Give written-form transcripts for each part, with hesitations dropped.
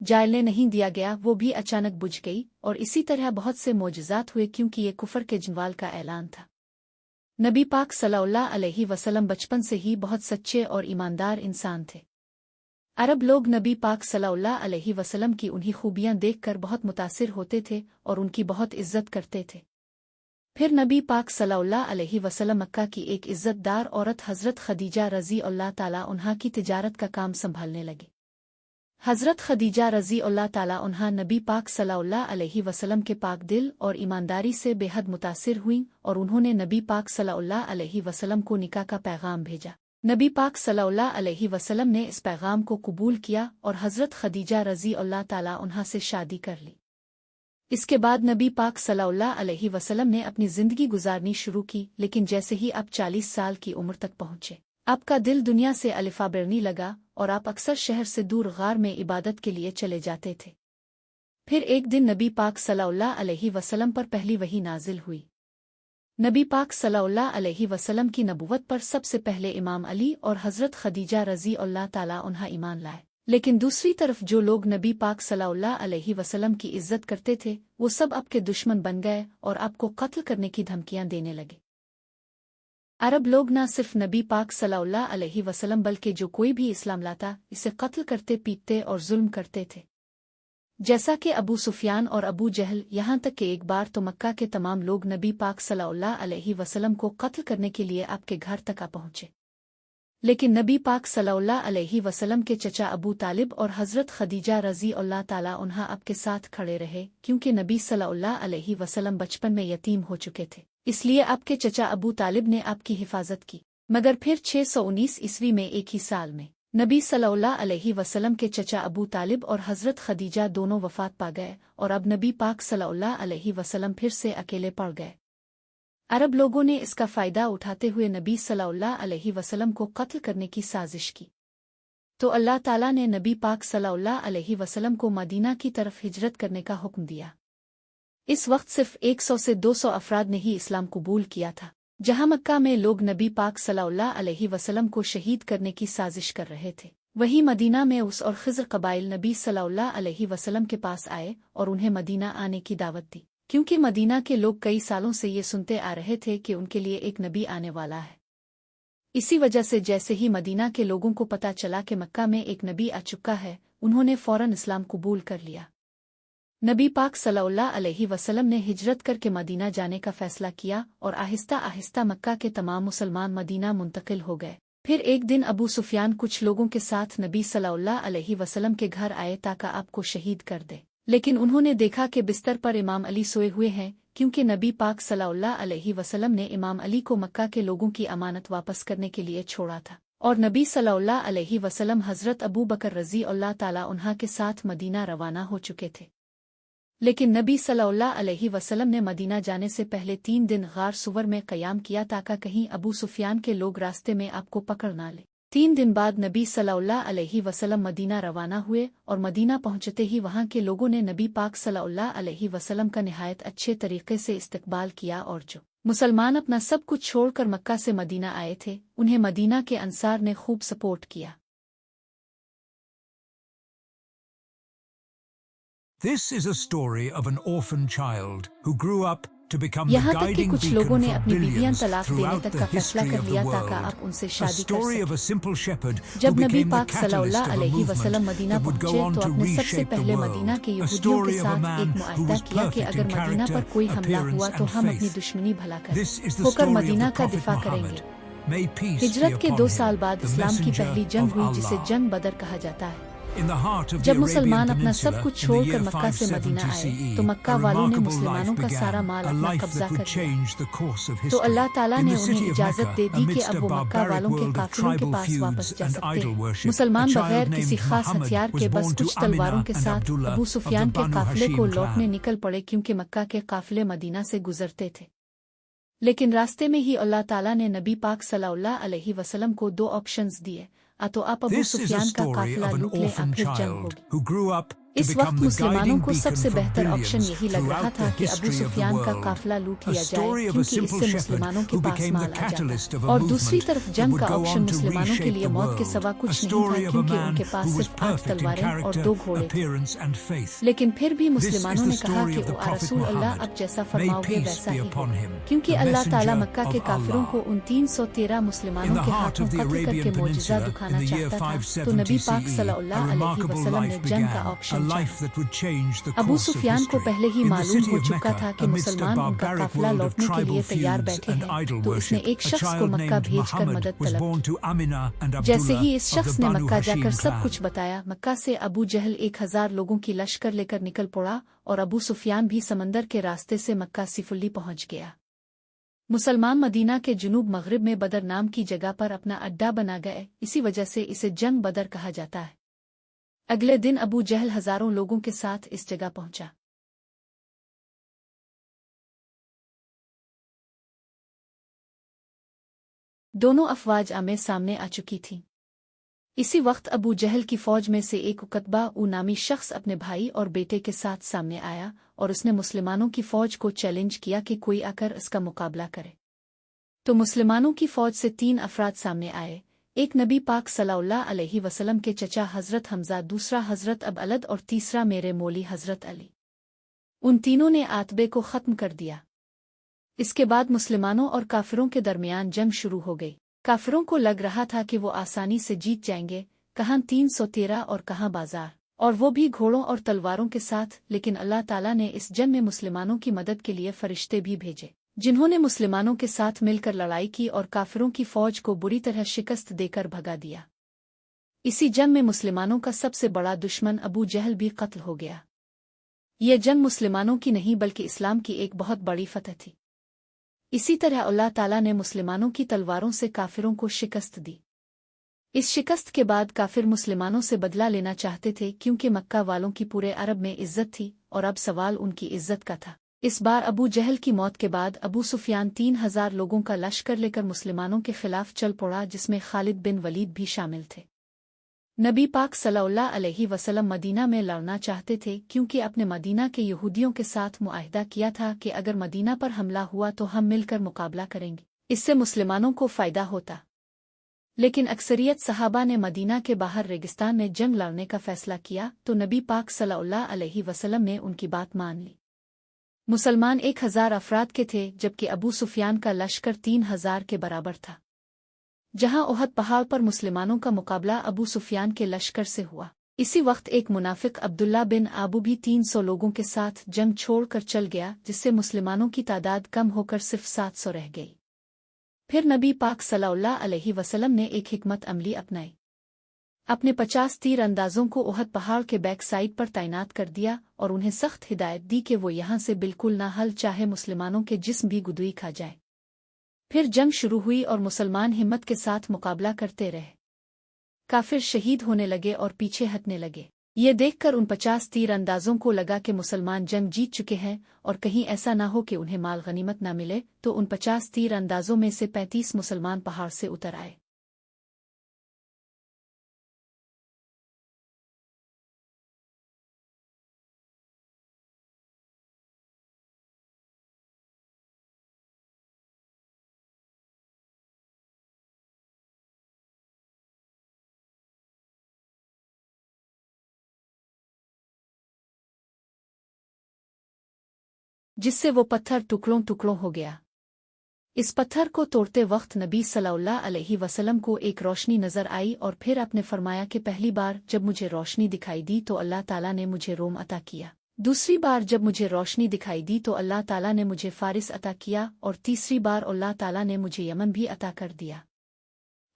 जलने नहीं दिया गया, वो भी अचानक बुझ गई, और इसी तरह बहुत से मोजज़ात हुए क्योंकि ये कुफर के जवाल का ऐलान था। नबी पाक सल्लल्लाहु अलैहि वसल्लम बचपन से ही बहुत सच्चे और ईमानदार इंसान थे। अरब लोग नबी पाक सल्लल्लाहु अलैहि वसल्लम की उन्हीं खूबियां देखकर बहुत मुतासिर होते थे और उनकी बहुत इज्जत करते थे। फिर नबी पाक सल्लल्लाहु अलैहि वसल्लम मक्का की एक इज्जतदार औरत हज़रत खदीजा रज़ी अल्लाह ताला उन्हा की तिजारत का काम संभालने लगी। हज़रत खदीजा रज़ी अल्लाह ताला उन्हा नबी पाक सल्लल्लाहु अलैहि वसल्लम के पाक दिल और ईमानदारी से बेहद मुतासिर हुईं और उन्होंने नबी पाक सल्लल्लाहु अलैहि वसल्लम को निकाह का पैगाम भेजा। नबी पाक सल्लल्लाहु अलैहि वसल्लम ने इस पैगाम को कबूल किया और हज़रत खदीजा रज़ी अल्लाह ताला उन्हा से शादी कर ली। इसके बाद नबी पाक सल्लल्लाहु अलैहि वसल्लम ने अपनी ज़िंदगी गुजारनी शुरू की, लेकिन जैसे ही आप 40 साल की उम्र तक पहुँचे, आपका दिल दुनिया से अलिफा बिरनी लगा और आप अक्सर शहर से दूर गार में इबादत के लिए चले जाते थे। फिर एक दिन नबी पाक सल्लल्लाहु अलैहि वसल्लम पर पहली वही नाजिल हुई। नबी पाक सल्लल्लाहु अलैहि वसल्लम की नबुवत पर सबसे पहले इमाम अली और हज़रत खदीजा रज़ी अल्लाह ताला उन्हा ईमान लाए, लेकिन दूसरी तरफ जो लोग नबी पाक सल्लल्लाहु अलैहि वसल्लम की इज्जत करते थे वो सब आपके दुश्मन बन गए और आपको कत्ल करने की धमकियां देने लगे। अरब लोग न सिर्फ नबी पाक सल्लल्लाहु अलैहि वसल्लम बल्कि जो कोई भी इस्लाम लाता इसे कत्ल करते, पीटते और जुल्म करते थे, जैसा कि अबू सुफियान और अबू जहल। यहाँ तक कि एक बार तो मक्का के तमाम लोग नबी पाक सल्लल्लाहु अलैहि वसल्लम को कत्ल करने के लिए आपके घर तक आ पहुँचे, लेकिन नबी पाक सल्लल्लाहु अलैहि वसल्लम के चचा अबू तालिब और हज़रत खदीजा रज़ी अल्लाह ताला उन्हा आपके साथ खड़े रहे, क्योंकि नबी सल्लल्लाहु अलैहि वसल्लम बचपन में यतीम हो चुके थे, इसलिए आपके चचा अबू तालिब ने आपकी हिफाजत की। मगर फिर 619 ईस्वी में एक ही साल में नबी सल्लल्लाहु अलैहि वसल्लम के चचा अबू तालिब और हज़रत खदीजा दोनों वफ़ात पा गए और अब नबी पाक सल्लल्लाहु अलैहि वसल्लम फिर से अकेले पड़ गए। अरब लोगों ने इसका फ़ायदा उठाते हुए नबी सल्लल्लाहु अलैहि वसल्लम को कत्ल करने की साजिश की, तो अल्लाह ताला ने नबी पाक सल्लल्लाहु अलैहि वसल्लम को मदीना की तरफ हिजरत करने का हुक्म दिया। इस वक्त सिर्फ 100 से 200 अफराद ने ही इस्लाम कबूल किया था। जहाँ मक्का में लोग नबी पाक सल्लल्लाहु अलैहि वसल्लम को शहीद करने की साजिश कर रहे थे, वहीं मदीना में उस और खिज़र कबाइल नबी सल्लल्लाहु अलैहि वसल्लम के पास आए और उन्हें मदीना आने की दावत दी, क्योंकि मदीना के लोग कई सालों से ये सुनते आ रहे थे कि उनके लिए एक नबी आने वाला है। इसी वजह से जैसे ही मदीना के लोगों को पता चला कि मक्का में एक नबी आ चुका है, उन्होंने फ़ौरन इस्लाम कबूल कर लिया। नबी पाक सल्लल्लाहु अलैहि वसल्लम ने हिजरत करके मदीना जाने का फ़ैसला किया और आहिस्ता आहिस्ता मक्का के तमाम मुसलमान मदीना मुंतकिल हो गए। फिर एक दिन अबू सुफियान कुछ लोगों के साथ नबी सल्लल्लाहु अलैहि वसल्लम के घर आए ताकि आपको शहीद कर दे, लेकिन उन्होंने देखा कि बिस्तर पर इमाम अली सोए हुए हैं, क्योंकि नबी पाक सल्लल्लाहु अलैहि वसल्लम ने इमाम अली को मक्का के लोगों की अमानत वापस करने के लिए छोड़ा था और नबी सल्लल्लाहु अलैहि वसल्लम हज़रत अबू बकर रज़ी अल्लाह ताला उन्हा के साथ मदीना रवाना हो चुके थे। लेकिन नबी सल्लल्लाहु अलैहि वसल्लम ने मदीना जाने से पहले 3 दिन गार सुवर में क़याम किया ताकि कहीं अबू सुफियान के लोग रास्ते में आपको पकड़ ना ले। 3 दिन बाद नबी सल्लल्लाहु अलैहि वसल्लम मदीना रवाना हुए और मदीना पहुंचते ही वहां के लोगों ने नबी पाक सल्लल्लाहु अलैहि वसल्लम का निहायत अच्छे तरीके से इस्तकबाल किया और जो मुसलमान अपना सब कुछ छोड़कर मक्का से मदीना आए थे, उन्हें मदीना के अंसार ने खूब सपोर्ट किया। This is a story of an orphan child who grew up to become the यहाँ तक कि guiding कुछ beacon लोगों ने for अपनी बीवियां billions तलाक देने throughout तक the का फैसला history कर of the लिया ताकि world. आप उनसे A शादी कर story of सकें। a simple shepherd who जब नबी became the पाक catalyst सल्लल्लाहु of a अलैहि वसल्लम movement Medina that would go पहुंचे on तो to आपने सबसे reshape the पहले world. मदीना के A यहूदियों के story of a साथ man एक who मुआहदा was किया कि perfect अगर in मदीना character, पर कोई हमला appearance हुआ तो and हम अपनी faith. दुश्मनी भला करें, This is the होकर story of मदीना the का Prophet दिफा Muhammad. करेंगे। May peace be हिजरत के upon 2 him, साल बाद the इस्लाम की messenger पहली जंग of हुई जिसे Allah. जंग बदर कहा जाता है। In the heart of the जब Arabian मुसलमान अपना सब Peninsula कुछ in the छोड़कर year मक्का से मदीना 570 आए CE, तो मक्का a वालों ने remarkable मुसलमानों life का सारा began, माल a अपना life कब्जा that would कर लिया। change the course of तो history. अल्लाह ताला In ने the उन्हें city of इजाज़त Mecca, दे दी कि amidst अब a वो मक्का barbaric वालों के world of काफिलों के tribal पास feuds वापस जा and सकते idol हैं। worship, a मुसलमान child बगैर किसी named खास Muhammad हथियार was के बस born to कुछ तलवारों Amina के and साथ Abdullah Abu of the Sufiyan के Banu काफिले को Hashim लौटने clan. निकल पड़े, क्योंकि मक्का के काफिले मदीना से गुजरते थे। लेकिन रास्ते में ही अल्लाह ताला ने नबी पाक सल्लल्लाहु अलैहि वसल्लम को 2 ऑप्शंस दिए, तो आप Abu This is a Sufiyan का story काफिला of an लूट लें, orphan फिर जंग child होगी। who grew up इस वक्त मुसलमानों को सबसे बेहतर ऑप्शन यही लग रहा था कि अबू सुफियान का काफिला लूट लिया जाए, क्योंकि इससे मुसलमानों के पास माल आ जाता। और दूसरी तरफ जंग का ऑप्शन मुसलमानों के लिए मौत के सिवा कुछ नहीं था, क्योंकि उनके पास सिर्फ 8 तलवारें और 2 घोड़े थे। लेकिन फिर भी मुसलमानों ने कहा कि ओ रसूल अल्लाह, अब जैसा फरमाओगे वैसा ही हो, क्योंकि अल्लाह ताला मक्का के काफिरों को उन 313 मुसलमानों के हाथों कत्ल करके मौजिज़ा दिखाना चाहता था। तो नबी पाक सल्लल्लाहु अलैहि वसल्लम ने जंग का ऑप्शन चाहा। अबू सुफियान को पहले ही मालूम हो चुका था कि मुसलमान उनका काफिला लौटने के लिए तैयार बैठे हैं, तो उसने एक शख्स को मक्का भेजकर मदद तलब की। जैसे ही इस शख्स ने मक्का जाकर सब कुछ बताया, मक्का से अबू जहल 1000 लोगों की लश्कर लेकर निकल पड़ा और अबू सुफियान भी समंदर के रास्ते से मक्का सिफुल्ली पहुंच गया। मुसलमान मदीना के जुनूब मगरिब में बदर नाम की जगह पर अपना अड्डा बना गए, इसी वजह से इसे जंग बदर कहा जाता है। अगले दिन अबू जहल हजारों लोगों के साथ इस जगह पहुंचा। दोनों अफवाज आमने सामने आ चुकी थीं। इसी वक्त अबू जहल की फौज में से एक उकतबा नामी शख्स अपने भाई और बेटे के साथ सामने आया और उसने मुसलमानों की फौज को चैलेंज किया कि कोई आकर इसका मुकाबला करे। तो मुसलमानों की फौज से 3 अफराद सामने आए, एक नबी पाक सल्लल्लाहु अलैहि वसल्लम के चचा हजरत हमजा, दूसरा हजरत अबअलद और तीसरा मेरे मौली हजरत अली। उन तीनों ने आतबे को खत्म कर दिया। इसके बाद मुसलमानों और काफिरों के दरमियान जंग शुरू हो गई। काफिरों को लग रहा था कि वो आसानी से जीत जाएंगे, कहाँ 313 और कहाँ बाजार, और वो भी घोड़ों और तलवारों के साथ। लेकिन अल्लाह ताला ने इस जंग में मुसलमानों की मदद के लिए फरिश्ते भी भेजे, जिन्होंने मुसलमानों के साथ मिलकर लड़ाई की और काफिरों की फौज को बुरी तरह शिकस्त देकर भगा दिया। इसी जंग में मुसलमानों का सबसे बड़ा दुश्मन अबू जहल भी कत्ल हो गया। यह जंग मुसलमानों की नहीं बल्कि इस्लाम की एक बहुत बड़ी फतह थी। इसी तरह अल्लाह ताला ने मुसलमानों की तलवारों से काफिरों को शिकस्त दी। इस शिकस्त के बाद काफिर मुसलमानों से बदला लेना चाहते थे, क्योंकि मक्का वालों की पूरे अरब में इज्जत थी और अब सवाल उनकी इज्जत का था। इस बार अबू जहल की मौत के बाद अबू सुफियान 3000 लोगों का लश्कर लेकर मुसलमानों के खिलाफ चल पड़ा, जिसमें खालिद बिन वलीद भी शामिल थे। नबी पाक सल्लल्लाहु अलैहि वसल्लम मदीना में लड़ना चाहते थे, क्योंकि अपने मदीना के यहूदियों के साथ मुआहिदा किया था कि अगर मदीना पर हमला हुआ तो हम मिलकर मुकाबला करेंगे, इससे मुसलमानों को फ़ायदा होता। लेकिन अक्सरियत सहाबा ने मदीना के बाहर रेगिस्तान में जंग लड़ने का फैसला किया, तो नबी पाक सल्लल्लाहु अलैहि वसल्लम ने उनकी बात मान ली। मुसलमान 1000 अफराद के थे, जबकि अबू सुफियान का लश्कर 3000 के बराबर था। जहां ओहद पहाड़ पर मुसलमानों का मुकाबला अबू सुफियान के लश्कर से हुआ, इसी वक्त एक मुनाफिक अब्दुल्ला बिन आबू भी 300 लोगों के साथ जंग छोड़कर चल गया, जिससे मुसलमानों की तादाद कम होकर सिर्फ 700 रह गई। फिर नबी पाक सल्लल्लाहु अलैहि वसल्लम ने एक हिकमत अमली अपनाई। अपने 50 तीर अंदाजों को ओहद पहाड़ के बैक साइड पर तैनात कर दिया और उन्हें सख्त हिदायत दी कि वो यहाँ से बिल्कुल ना हल, चाहे मुसलमानों के जिस्म भी गुदुई खा जाए। फिर जंग शुरू हुई और मुसलमान हिम्मत के साथ मुकाबला करते रहे। काफिर शहीद होने लगे और पीछे हटने लगे। ये देखकर उन 50 तीर अंदाजों को लगा कि मुसलमान जंग जीत चुके हैं और कहीं ऐसा ना हो कि उन्हें माल गनीमत ना मिले, तो उन 50 तीर अंदाजों में से 35 मुसलमान पहाड़ से उतर आए। जिससे वो पत्थर टुकड़ों टुकड़ों हो गया। इस पत्थर को तोड़ते वक्त नबी सल्लल्लाहु अलैहि वसल्लम को एक रोशनी नजर आई और फिर आपने फरमाया कि पहली बार जब मुझे रोशनी दिखाई दी तो अल्लाह ताला ने मुझे रोम अता किया, दूसरी बार जब मुझे रोशनी दिखाई दी तो अल्लाह ताला ने मुझे फारिस अता किया, और तीसरी बार अल्लाह ताला ने मुझे यमन भी अता कर दिया।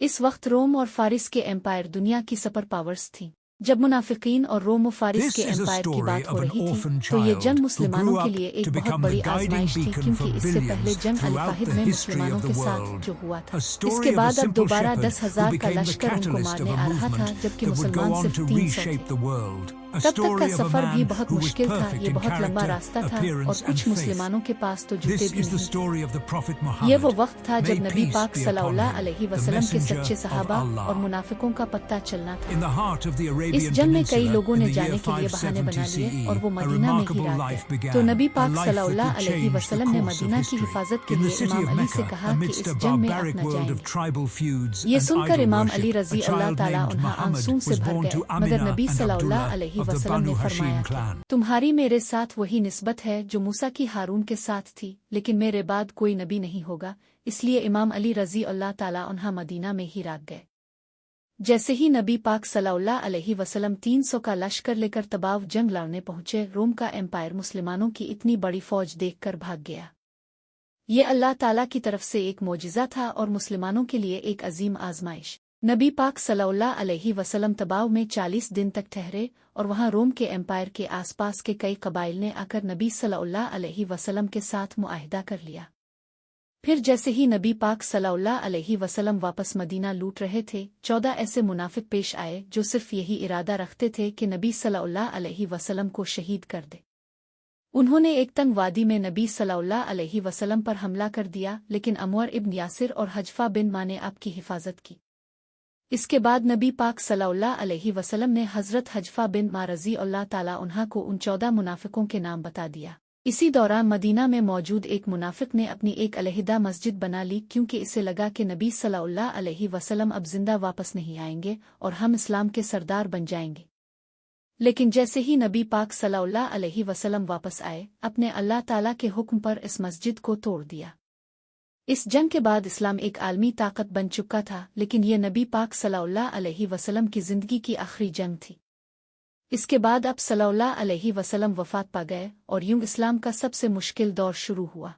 इस वक्त रोम और फारिस के एम्पायर दुनिया की सुपर पावर्स थीं। जब मुनाफिकीन और रोम फारिस के एम्पायर की बात हो रही थी, तो ये जंग मुसलमानों के लिए एक बहुत बड़ी आजमाइश थी, क्योंकि इससे पहले जंग अल-फाहिद में मुसलमानों के साथ जो हुआ था, इसके बाद अब दोबारा 10,000 का लश्कर उनको मारने आ रहा था, जबकि मुसलमान सिर्फ 300 थे। तब तक का सफर भी बहुत मुश्किल था, ये बहुत लंबा रास्ता था और कुछ मुसलमानों के पास तो जूते भी नहीं। ये वो वक्त था जब नबी पाक सल्लल्लाहु अलैहि वसल्लम के सच्चे सहाबा और मुनाफिकों का पत्ता चलना था। इस जंग में कई लोगों ने जाने के लिए बहाने बना लिए और वो मदीना में ही रात गए। तो नबी पाक सल्लल्लाहु अलैहि वसल्लम ने मदीना की हिफाजत के लिए इमाम अली से कहा कि इस जंग में आप न जाएंगे। ये सुनकर इमाम अली रजी अल्लाह ताला अन्हा आंसू से भर गए, मगर नबी सल्लल्लाहु अलैहि वसल्लम ने फरमाया कि तुम्हारी मेरे साथ वही निस्बत है जो मूसा की हारून के साथ थी, लेकिन मेरे बाद कोई नबी नहीं होगा। इसलिए इमाम अली रजी अल्लाह ताला अन्हा मदीना में ही रात गए। जैसे ही नबी पाक सल्लल्लाहु अलैहि वसल्लम 300 का लश्कर लेकर तबाव जंग लड़ने पहुंचे, रोम का एम्पायर मुसलमानों की इतनी बड़ी फौज देखकर भाग गया। ये अल्लाह ताला की तरफ से एक मोजिज़ा था और मुसलमानों के लिए एक अजीम आजमाइश। नबी पाक सल्लल्लाहु अलैहि वसल्लम तबाव में 40 दिन तक ठहरे और वहां रोम के एम्पायर के आसपास के कई कबाइल ने आकर नबी सल्लल्लाहु अलैहि वसल्लम के साथ मुआहिदा कर लिया। फिर जैसे ही नबी पाक सल्लल्लाहु अलैहि वसल्लम वापस मदीना लूट रहे थे, 14 ऐसे मुनाफिक पेश आए जो सिर्फ यही इरादा रखते थे कि नबी सल्लल्लाहु अलैहि वसल्लम को शहीद कर दे। उन्होंने एक तंग वादी में नबी सल्लल्लाहु अलैहि वसल्लम पर हमला कर दिया, लेकिन अमर इब्न यासिर और हजफा बिन मा ने आपकी हिफाजत की। इसके बाद नबी पाक सल्लल्लाहु अलैहि वसल्लम ने हजरत हजफा बिन मा रज़ी अल्लाह ताला उन्हा को उन 14 मुनाफिकों के नाम बता दिया। इसी दौरान मदीना में मौजूद एक मुनाफिक ने अपनी एक अलहदा मस्जिद बना ली, क्योंकि इसे लगा कि नबी सल्लल्लाहु अलैहि वसल्लम अब जिंदा वापस नहीं आएंगे और हम इस्लाम के सरदार बन जाएंगे। लेकिन जैसे ही नबी पाक सल्लल्लाहु अलैहि वसल्लम वापस आए, अपने अल्लाह ताला के हुक्म पर इस मस्जिद को तोड़ दिया। इस जंग के बाद इस्लाम एक आलमी ताकत बन चुका था, लेकिन यह नबी पाक सल्लल्लाहु अलैहि वसल्लम की जिंदगी की आखिरी जंग थी। इसके बाद अब सल्लल्लाहु अलैहि वसल्लम वफात पा गए और यूं इस्लाम का सबसे मुश्किल दौर शुरू हुआ।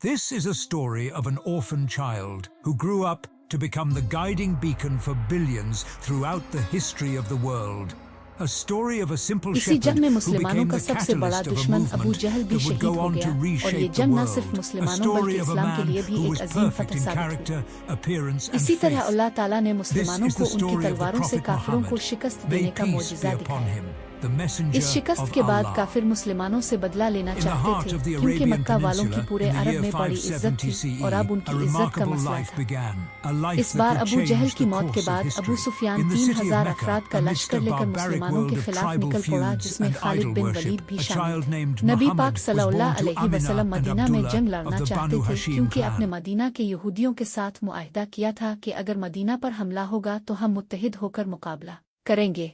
This is a story of an orphan child who grew up to become the guiding beacon for billions throughout the history of the world. A story of a simple इसी shepherd जंग में who मुसलमानों became का the सबसे बड़ा catalyst of a दुश्मन Abu movement जहल भी that would शहीद go हो on to गया, और ये reshape the जंग न सिर्फ world. A मुसलमानों story बल्कि of a इस्लाम के man लिए भी who एक was अजीम perfect फतह in साबित हुई। character, appearance and इसी तरह faith. अल्लाह ताला ने This मुसलमानों is को the उनकी story of the तलवारों से Prophet काफिरों को Muhammad. शिकस्त May देने का peace be मोजिज़ा upon दिखाया। him, the messenger इस शिकस्त of के बाद Allah. काफिर मुसलमानों से बदला लेना In the heart चाहते of थे, the क्योंकि Arabian मक्का वालों की Peninsula, पूरे in the अरब year में बड़ी इज्जत 570 थी और अब CE, उनकी a इज्जत का remarkable मसला life था। began, a life इस that bar could Abu Jahl change की the मौत के course of बाद Abu history. Sufiyan In the city of 3000 Mecca, अफराद का amidst लश्कर a लेकर barbaric मुसलमानों world के of खिलाफ tribal निकल पड़ा, feuds जिसमें and Khalid idol bin worship, Waleed भी a शामिल child थे। named नबी Muhammad पाक was सल्लल्लाहु born to अलैहि वसल्लम Amina and मदीना में Abdullah जंग of लड़ना the चाहते Banu थे, Hashim क्योंकि अपने clan. मदीना के यहूदियों के साथ मुआहिदा किया था कि अगर मदीना पर हमला होगा तो हम मुत्तहिद होकर मुकाबला करेंगे।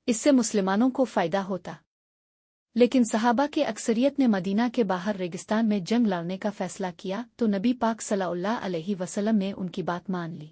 इससे मुसलमानों को फायदा होता। लेकिन सहाबा के अक्सरियत ने मदीना के बाहर रेगिस्तान में जंग लड़ने का फैसला किया, तो नबी पाक सल्लल्लाहु अलैहि वसल्लम ने उनकी बात मान ली।